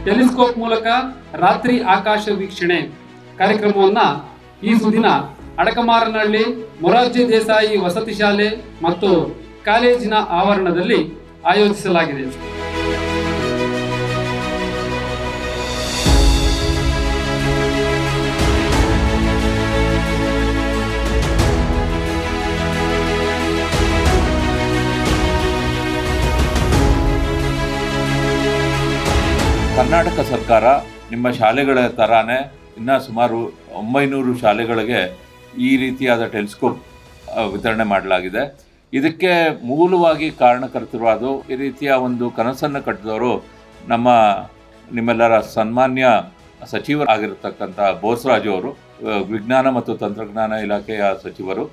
Telescope ಮೂಲಕ ರಾತ್ರಿ ಆಕಾಶ ವೀಕ್ಷಣೆ ಕಾರ್ಯಕ್ರಮವನ್ನ ಈ ಸುದಿನ ಅಡಕಮಾರನಹಳ್ಳಿ ಮೊರಾರ್ಜಿ ದೇಸಾಯಿ ವಸತಿ ಶಾಲೆ ಮತ್ತು ಕಾಲೇಜಿನ ಆವರಣದಲ್ಲಿ ಆಯೋಜಿಸಲಾಗಿದೆ. ಕರ್ನಾಟಕ ಸರ್ಕಾರ ನಿಮ್ಮ ಶಾಲೆಗಳ ಥರಾನೇ ಇನ್ನೂ ಸುಮಾರು 900 ಶಾಲೆಗಳಿಗೆ ಈ ರೀತಿಯಾದ ಟೆಲಿಸ್ಕೋಪ್ ವಿತರಣೆ ಮಾಡಲಾಗಿದೆ. ಇದಕ್ಕೆ ಮೂಲವಾಗಿ ಕಾರಣಕರ್ತರಾದ ಈ ರೀತಿಯ ಒಂದು ಕನಸನ್ನು ಕಟ್ಟಿದವರು ನಿಮ್ಮೆಲ್ಲರ ಸನ್ಮಾನ್ಯ ಸಚಿವರಾಗಿರ್ತಕ್ಕಂಥ ಬೋಸರಾಜು ಅವರು, ವಿಜ್ಞಾನ ಮತ್ತು ತಂತ್ರಜ್ಞಾನ ಇಲಾಖೆಯ ಸಚಿವರು.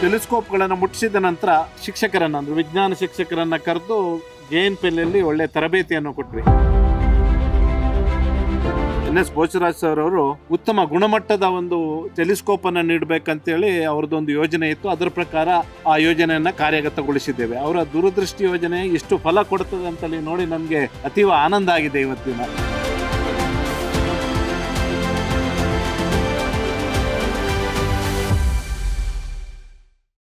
ಟೆಲಿಸ್ಕೋಪ್ಗಳನ್ನು ಮುಟ್ಟಿಸಿದ ನಂತರ ಶಿಕ್ಷಕರನ್ನು ಅಂದರೆ ವಿಜ್ಞಾನ ಶಿಕ್ಷಕರನ್ನು ಕರೆದು JNPLಯಲ್ಲಿ ಒಳ್ಳೆ ತರಬೇತಿಯನ್ನು ಕೊಟ್ವಿ. NS ಬೋಸರಾಜ್ ಸರ್ ಅವರು ಉತ್ತಮ ಗುಣಮಟ್ಟದ ಒಂದು ಟೆಲಿಸ್ಕೋಪ್ ಅನ್ನು ನೀಡಬೇಕಂತೇಳಿ ಅವ್ರದ್ದೊಂದು ಯೋಜನೆ ಇತ್ತು. ಅದರ ಪ್ರಕಾರ ಆ ಯೋಜನೆಯನ್ನ ಕಾರ್ಯಗತಗೊಳಿಸಿದ್ದೇವೆ. ಅವರ ದೂರದೃಷ್ಟಿ ಯೋಜನೆ ಇಷ್ಟು ಫಲ ಕೊಡ್ತದೆ ಅಂತೇಳಿ ನೋಡಿ ನಮಗೆ ಅತೀವ ಆನಂದ ಆಗಿದೆ ಇವತ್ತಿನ.